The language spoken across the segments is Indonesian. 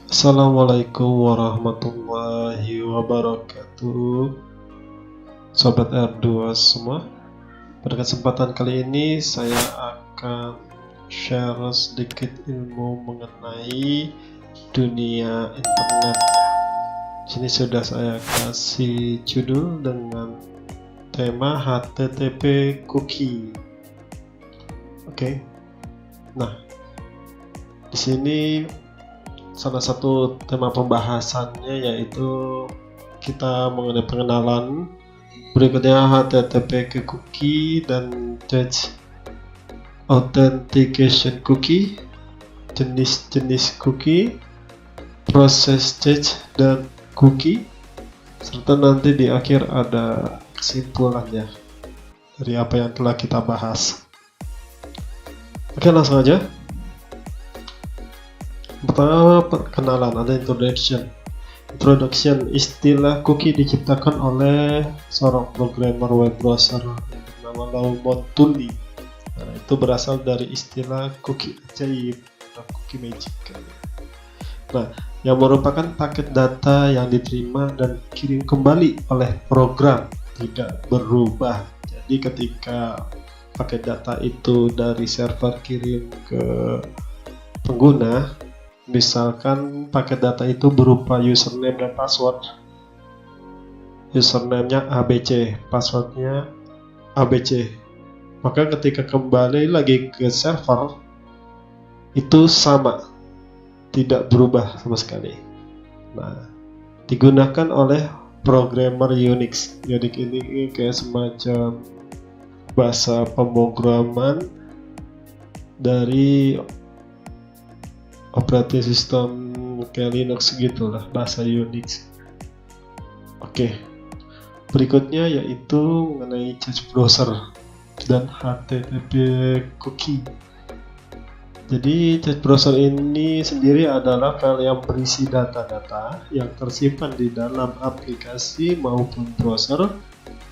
Assalamualaikum warahmatullahi wabarakatuh. Sobat R2 semua, pada kesempatan kali ini saya akan share sedikit ilmu mengenai dunia internet. Di sini sudah saya kasih judul dengan tema HTTP cookie. Oke. Nah, di sini salah satu tema pembahasannya yaitu kita mengenai pengenalan, berikutnya HTTP ke cookie dan Touch Authentication cookie, jenis-jenis cookie, proses touch dan cookie, serta nanti di akhir ada kesimpulannya dari apa yang telah kita bahas. Oke, langsung aja. Pertama, perkenalan, ada introduction. Istilah cookie diciptakan oleh seorang programmer web browser yang bernama Lau Montulli. Nah, itu berasal dari istilah cookie ajaib atau cookie magic. Nah, yang merupakan paket data yang diterima dan kirim kembali oleh program, tidak berubah. Jadi ketika paket data itu dari server kirim ke pengguna, misalkan paket data itu berupa username dan password. Username-nya ABC, passwordnya ABC. Maka ketika kembali lagi ke server, itu sama, tidak berubah sama sekali. Nah, digunakan oleh programmer Unix. Unix ini kayak semacam bahasa pemrograman dari operating system kayak Linux gitulah, bahasa Unix. Oke, berikutnya yaitu mengenai chat browser dan HTTP cookie. Jadi chat browser ini sendiri adalah file yang berisi data-data yang tersimpan di dalam aplikasi maupun browser,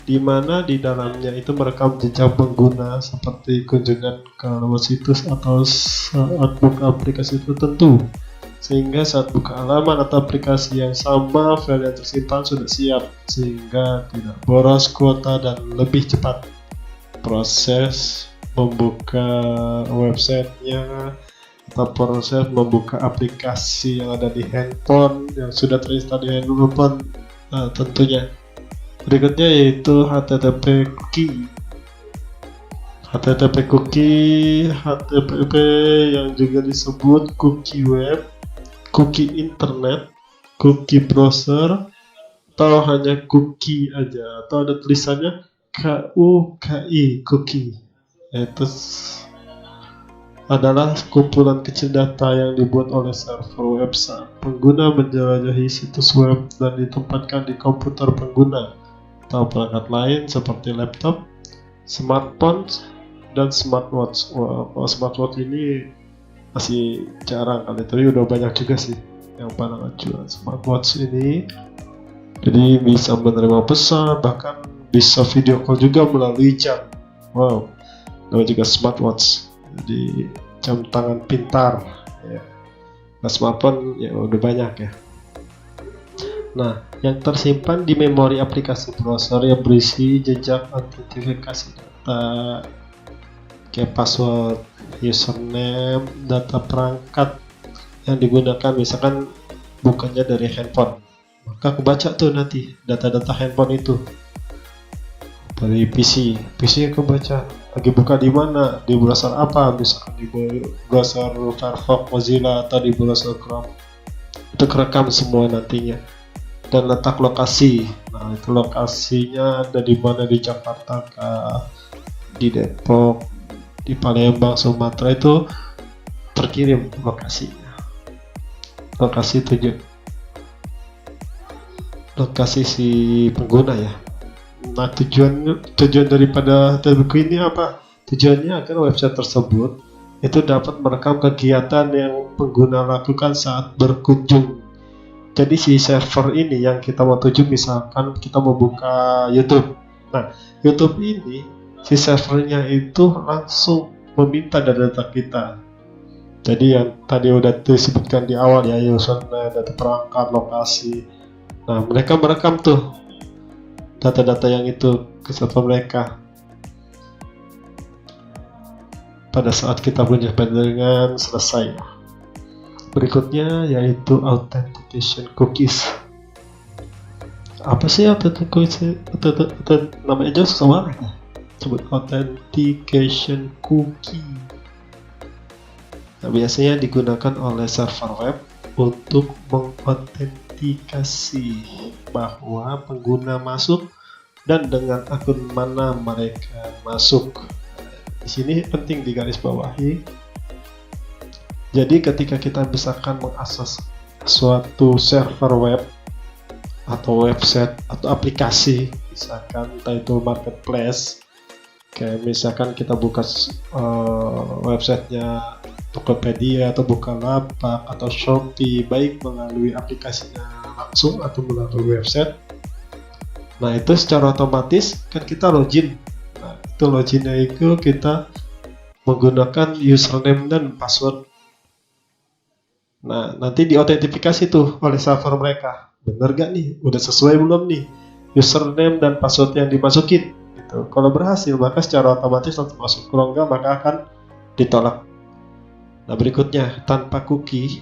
di mana di dalamnya itu merekam jejak pengguna seperti kunjungan ke situs atau saat buka aplikasi tertentu, sehingga saat buka halaman atau aplikasi yang sama, file yang tersimpan sudah siap sehingga tidak boros kuota dan lebih cepat proses membuka websitenya atau proses membuka aplikasi yang ada di handphone yang sudah terinstall di handphone tentunya. Berikutnya yaitu HTTP cookie. HTTP cookie, HTTP yang juga disebut cookie web, cookie internet, cookie browser, atau hanya cookie aja, atau ada tulisannya KUKI, cookie. Itu adalah kumpulan kecil data yang dibuat oleh server website. Pengguna menjelajahi situs web dan ditempatkan di komputer pengguna atau perangkat lain seperti laptop, smartphone, dan smartwatch. Kalau smartwatch ini masih jarang kali, tapi udah banyak juga sih yang pada jual smartwatch ini. Jadi bisa menerima pesan, bahkan bisa video call juga melalui jam. Wow, namanya juga smartwatch. Jadi jam tangan pintar. Ya. Nah, smartphone ya udah banyak ya. Nah, yang tersimpan di memori aplikasi browser yang berisi jejak autentifikasi data kayak password, username, data perangkat yang digunakan, misalkan bukannya dari handphone, maka kebaca tuh nanti data-data handphone itu dari PC yang kebaca lagi buka di mana, di browser apa, misalkan di browser Firefox, Mozilla, atau di browser Chrome, itu kerekam semua nantinya. Dan letak lokasi, nah itu lokasinya ada di mana, di Jakarta kah, di Depok, di Palembang, Sumatera, itu terkirim lokasinya, lokasi tujuan, lokasi si pengguna ya. Nah, tujuan daripada HTTP ini apa? Tujuannya agar website tersebut itu dapat merekam kegiatan yang pengguna lakukan saat berkunjung. Jadi si server ini yang kita mau tuju, misalkan kita mau buka YouTube. Nah, YouTube ini si servernya itu langsung meminta data kita. Jadi yang tadi udah disebutkan di awal ya, username, data perangkat, lokasi. Nah, mereka merekam tuh data-data yang itu ke server mereka. Pada saat kita punya jaringan selesai. Berikutnya yaitu authentication cookies. Apa sih authentication? Namanya aja susah banget ya. Sebut authentication cookie. Nah, biasanya digunakan oleh server web untuk mengautentikasi bahwa pengguna masuk dan dengan akun mana mereka masuk. Di sini penting digarisbawahi. Jadi ketika kita misalkan mengakses suatu server web atau website atau aplikasi, misalkan title marketplace, kayak misalkan kita buka websitenya Tokopedia atau Bukalapak atau Shopee, baik melalui aplikasinya langsung atau melalui website. Nah, itu secara otomatis kan kita login. Nah, itu loginnya itu kita menggunakan username dan password. Nah, nanti diautentifikasi tuh oleh server mereka. Bener gak nih? Udah sesuai belum nih username dan password yang dimasukin? Gitu. Kalau berhasil, maka secara otomatis langsung masuk. Kalau enggak, maka akan ditolak. Nah, berikutnya, tanpa cookie,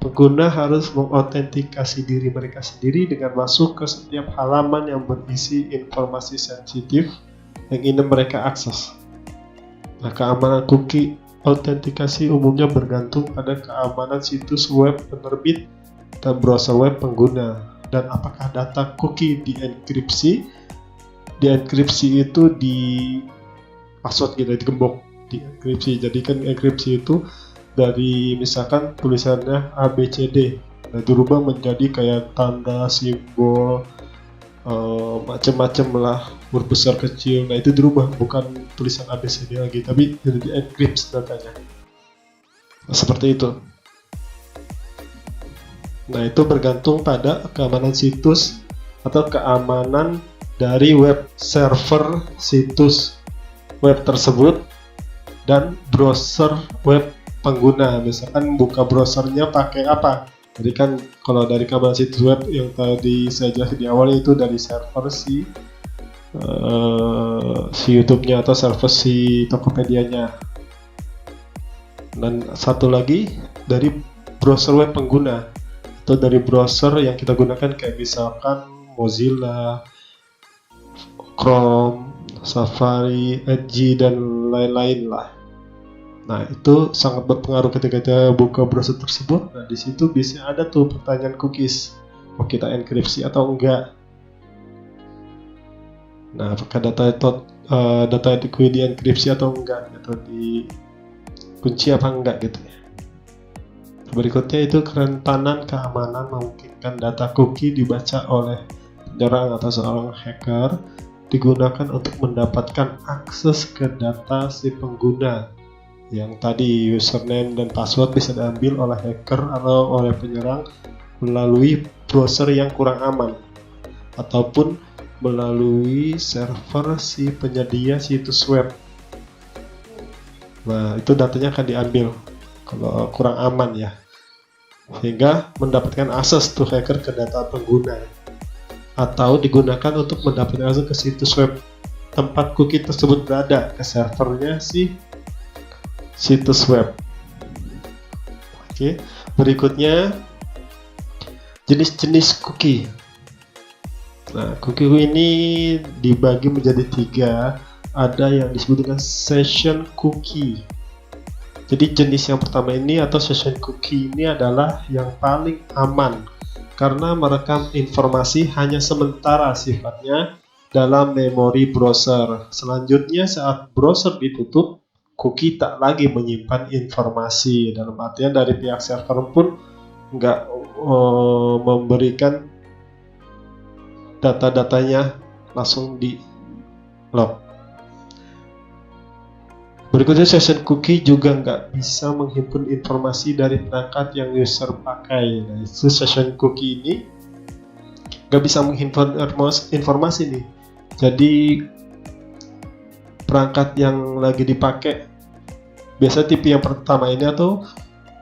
pengguna harus mengautentikasi diri mereka sendiri dengan masuk ke setiap halaman yang berisi informasi sensitif yang ingin mereka akses. Nah, keamanan cookie autentikasi umumnya bergantung pada keamanan situs web penerbit dan browser web pengguna, dan apakah data cookie dienkripsi. Dienkripsi itu di password gitu, digembok, dienkripsi. Jadi kan enkripsi itu dari misalkan tulisannya ABCD, nah dirubah menjadi kayak tanda, simbol, macam-macam lah, huruf besar kecil. Nah itu dirubah, bukan tulisan ABCD lagi, tapi jadi di-encrypt datanya. Nah, seperti itu. Nah itu bergantung pada keamanan situs atau keamanan dari web server situs web tersebut dan browser web pengguna. Misalkan buka browsernya pakai apa? Jadi kan kalau dari keamanan situs web yang tadi saya jelaskan di awal itu dari server si YouTube-nya atau server si Tokopedia-nya. Dan satu lagi dari browser web pengguna atau dari browser yang kita gunakan kayak misalkan Mozilla, Chrome, Safari, Edge dan lain-lain lah. Nah, itu sangat berpengaruh ketika kita buka browser tersebut. Nah, di situ bisa ada tuh pertanyaan cookies. Mau kita enkripsi atau enggak? Nah, apakah data itu dienkripsi atau enggak? Atau dikunci apa enggak gitu ya. Berikutnya itu kerentanan keamanan memungkinkan data cookie dibaca oleh penyerang atau seorang hacker, digunakan untuk mendapatkan akses ke data si pengguna. Yang tadi username dan password bisa diambil oleh hacker atau oleh penyerang melalui browser yang kurang aman ataupun melalui server si penyedia situs web. Nah, itu datanya akan diambil kalau kurang aman ya, sehingga mendapatkan akses tuh hacker ke data pengguna, atau digunakan untuk mendapatkan akses ke situs web tempat cookie tersebut berada, ke servernya si situs web. Oke, berikutnya jenis-jenis cookie. Nah, cookie ini dibagi menjadi 3. Ada yang disebut dengan session cookie. Jadi jenis yang pertama ini atau session cookie ini adalah yang paling aman karena merekam informasi hanya sementara sifatnya dalam memori browser. Selanjutnya saat browser ditutup, cookie tak lagi menyimpan informasi. Dalam artian dari pihak server pun nggak memberikan data-datanya langsung di lock. Berikutnya session cookie juga nggak bisa menghimpun informasi dari perangkat yang user pakai. Nah, itu session cookie ini nggak bisa menghimpun informasi nih. Jadi perangkat yang lagi dipakai, biasa tipe yang pertama ini atau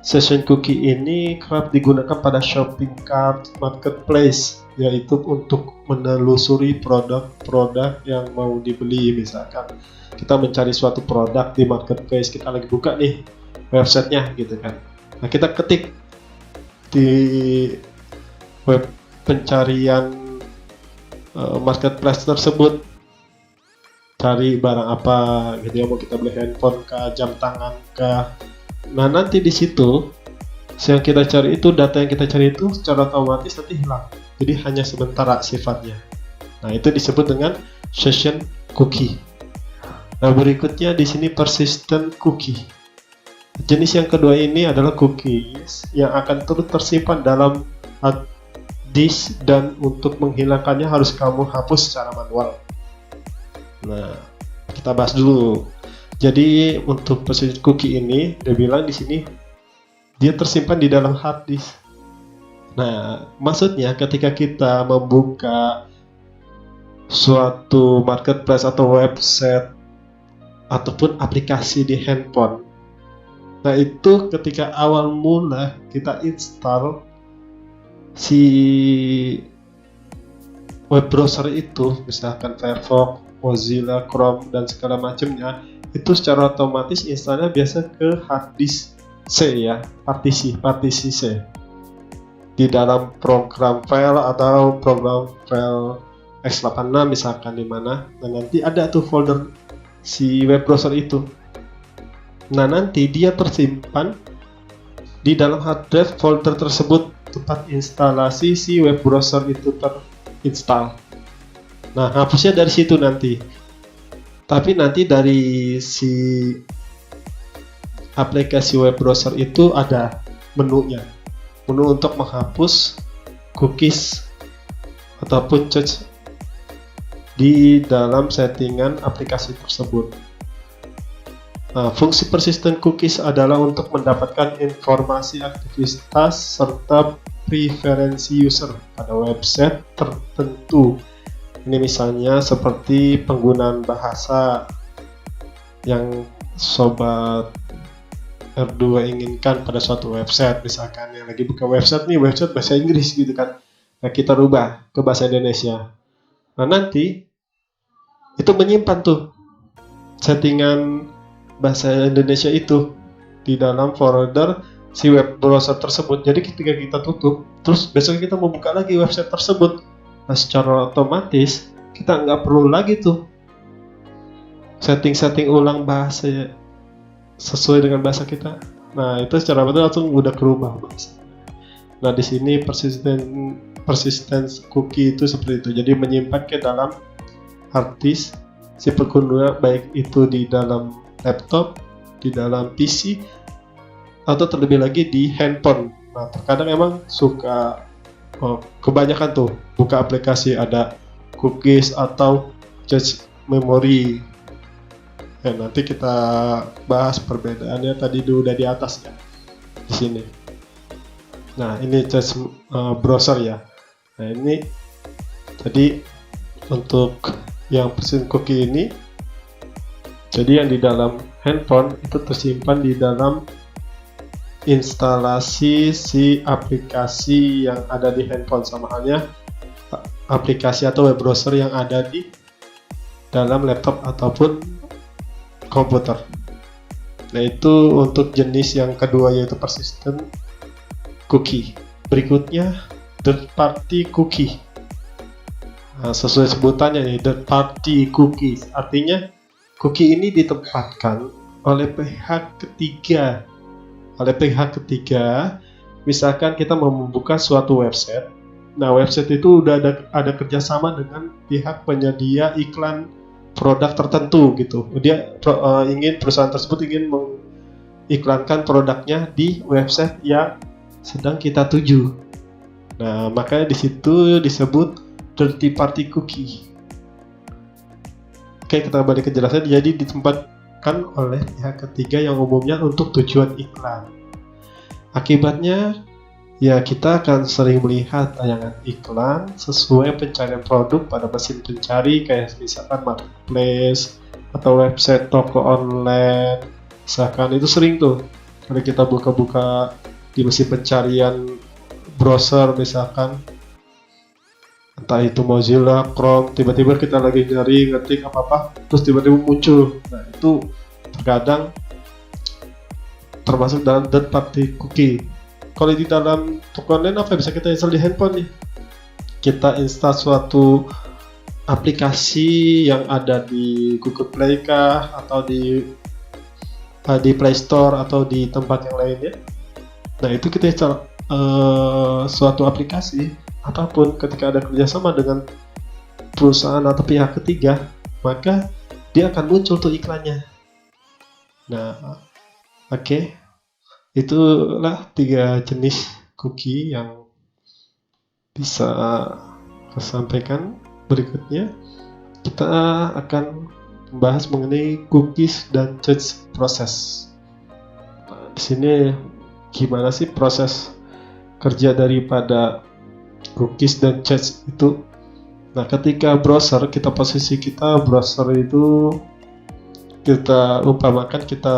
Session cookie ini kerap digunakan pada shopping cart marketplace, yaitu untuk menelusuri produk-produk yang mau dibeli. Misalkan kita mencari suatu produk di marketplace, kita lagi buka nih websitenya gitu kan. Nah, kita ketik di web pencarian marketplace tersebut, cari barang apa gitu ya, mau kita beli handphone kah, jam tangan kah. Nah, nanti di situ yang kita cari itu, data yang kita cari itu secara otomatis nanti hilang. Jadi hanya sementara sifatnya. Nah, itu disebut dengan session cookie. Nah, berikutnya di sini persistent cookie. Jenis yang kedua ini adalah cookies yang akan terus tersimpan dalam hard disk, dan untuk menghilangkannya harus kamu hapus secara manual. Nah, kita bahas dulu. Jadi untuk persistent cookie ini, dia bilang di sini dia tersimpan di dalam hard disk. Nah, maksudnya ketika kita membuka suatu marketplace atau website ataupun aplikasi di handphone, nah itu ketika awal mula kita install si web browser itu, misalkan Firefox, Mozilla, Chrome, dan segala macamnya, itu secara otomatis installnya biasa ke hard disk C ya, partisi C di dalam program file atau program file x86 misalkan, di mana. Nah, nanti ada tuh folder si web browser itu. Nah, nanti dia tersimpan di dalam hard drive folder tersebut, tempat instalasi si web browser itu terinstall. Nah, hapusnya dari situ nanti. Tapi nanti dari si aplikasi web browser itu ada menunya, menu untuk menghapus cookies ataupun cache di dalam settingan aplikasi tersebut. Nah, fungsi persistent cookies adalah untuk mendapatkan informasi aktivitas serta preferensi user pada website tertentu. Ini misalnya seperti penggunaan bahasa yang sobat R2 inginkan pada suatu website. Misalkan yang lagi buka website nih, website bahasa Inggris gitu kan. Nah, kita rubah ke bahasa Indonesia. Nah, nanti itu menyimpan tuh settingan bahasa Indonesia itu di dalam folder si web browser tersebut. Jadi ketika kita tutup, terus besok kita mau buka lagi website tersebut, nah secara otomatis kita nggak perlu lagi tuh setting ulang bahasa sesuai dengan bahasa kita. Nah, itu secara otomatis langsung udah kerubah bahasa. Nah, di sini persistence cookie itu seperti itu. Jadi menyimpan ke dalam hard disk si pengguna, baik itu di dalam laptop, di dalam PC, atau terlebih lagi di handphone. Nah, terkadang emang suka kebanyakan tuh buka aplikasi ada cookies atau cache memori. Ya, nanti kita bahas perbedaannya tadi udah di atas ya, di sini. Nah, ini cache browser ya. Nah, ini jadi untuk yang persistent cookie ini, jadi yang di dalam handphone itu tersimpan di dalam instalasi si aplikasi yang ada di handphone, sama halnya aplikasi atau web browser yang ada di dalam laptop ataupun komputer. Nah, itu untuk jenis yang kedua, yaitu persistent cookie. Berikutnya third party cookie. Nah, sesuai sebutannya nih, third party cookies, artinya cookie ini ditempatkan oleh pihak ketiga. Misalkan kita mau membuka suatu website. Nah, website itu udah ada kerjasama dengan pihak penyedia iklan produk tertentu gitu. Dia perusahaan tersebut ingin mengiklankan produknya di website yang sedang kita tuju. Nah, makanya di situ disebut third party cookie. Oke, kita balik ke jelasan. Jadi ditempatkan oleh pihak ketiga yang umumnya untuk tujuan iklan. Akibatnya, ya kita akan sering melihat tayangan iklan sesuai pencarian produk pada mesin pencari, kayak misalkan marketplace atau website toko online. Misalkan itu sering tuh Mari kita buka-buka di mesin pencarian browser misalkan, entah itu Mozilla, Chrome, tiba-tiba kita lagi nyari ngetik apa-apa terus tiba-tiba muncul. Nah itu terkadang termasuk dalam third party cookie. Kalau di dalam toko online apa bisa kita install di handphone nih? Kita install suatu aplikasi yang ada di Google Play kah, atau di Play Store atau di tempat yang lainnya. Nah itu kita install suatu aplikasi apapun, ketika ada kerjasama dengan perusahaan atau pihak ketiga, maka dia akan muncul tuh iklannya. Nah oke, itulah 3 jenis cookie yang bisa saya sampaikan. Berikutnya kita akan membahas mengenai cookies dan change process. Nah, di sini gimana sih proses kerja daripada cookies dan change itu? Nah, ketika browser, posisi kita browser itu, kita umpamakan kita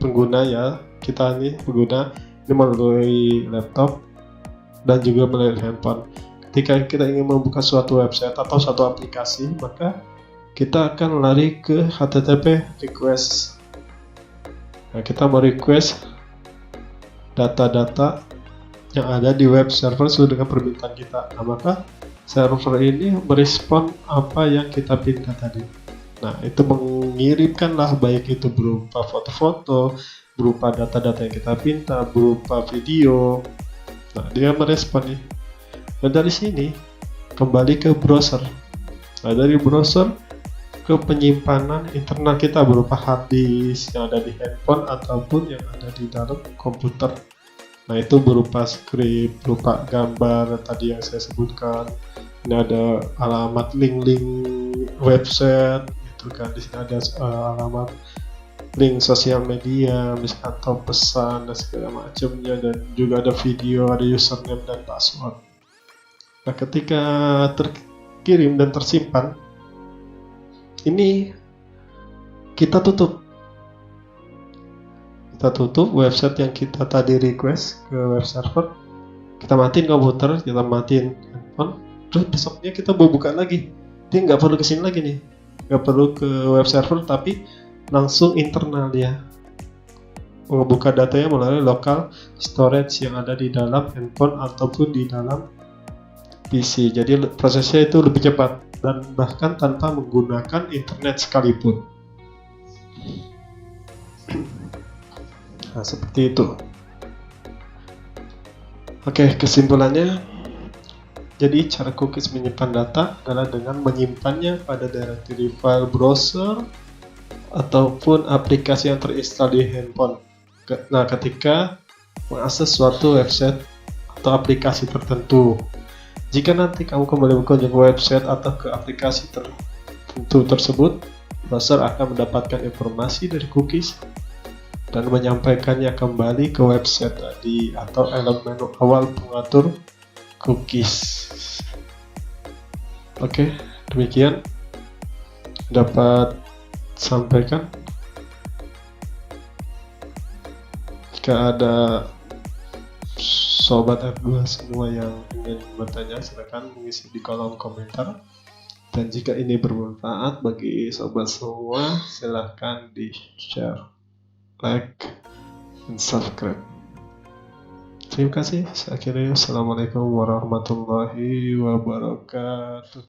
pengguna ya, kita ini pengguna ini melalui laptop dan juga melalui handphone. Ketika kita ingin membuka suatu website atau suatu aplikasi, maka kita akan lari ke HTTP request. Nah, kita mau request data-data yang ada di web server sesuai dengan permintaan kita. Nah, maka server ini merespon apa yang kita pinta tadi. Nah, itu mengirimkanlah, baik itu berupa foto-foto, berupa data-data yang kita pinta, berupa video. Nah, dia merespon nih. Dan dari sini kembali ke browser. Nah, dari browser ke penyimpanan internal kita berupa hard disk yang ada di handphone ataupun yang ada di dalam komputer. Nah, itu berupa script, berupa gambar tadi yang saya sebutkan. Ini ada alamat link-link website, gitu kan. Di sini ada alamat link sosial media, misalkan atau pesan dan segala macamnya, dan juga ada video, ada username dan password. Nah, ketika terkirim dan tersimpan, ini kita tutup website yang kita tadi request ke web server. Kita matiin komputer, kita matiin handphone, terus besoknya kita mau buka lagi. Dia nggak perlu kesini lagi nih, nggak perlu ke web server, tapi langsung internal dia membuka datanya melalui local storage yang ada di dalam handphone ataupun di dalam PC. Jadi prosesnya itu lebih cepat dan bahkan tanpa menggunakan internet sekalipun. Nah, seperti itu. Oke, kesimpulannya, jadi cara cookies menyimpan data adalah dengan menyimpannya pada directory file browser ataupun aplikasi yang terinstall di handphone. Nah, ketika mengakses suatu website atau aplikasi tertentu, jika nanti kamu kembali berkunjung ke website atau ke aplikasi tertentu tersebut, browser akan mendapatkan informasi dari cookies dan menyampaikannya kembali ke website tadi atau elemen awal pengatur cookies. Oke, demikian dapat sampaikan. Jika ada sobat F2 semua yang ingin bertanya, silakan mengisi di kolom komentar. Dan jika ini bermanfaat bagi sobat semua, silakan di share, like, dan subscribe. Terima kasih. Saya akhiri. Assalamualaikum warahmatullahi wabarakatuh.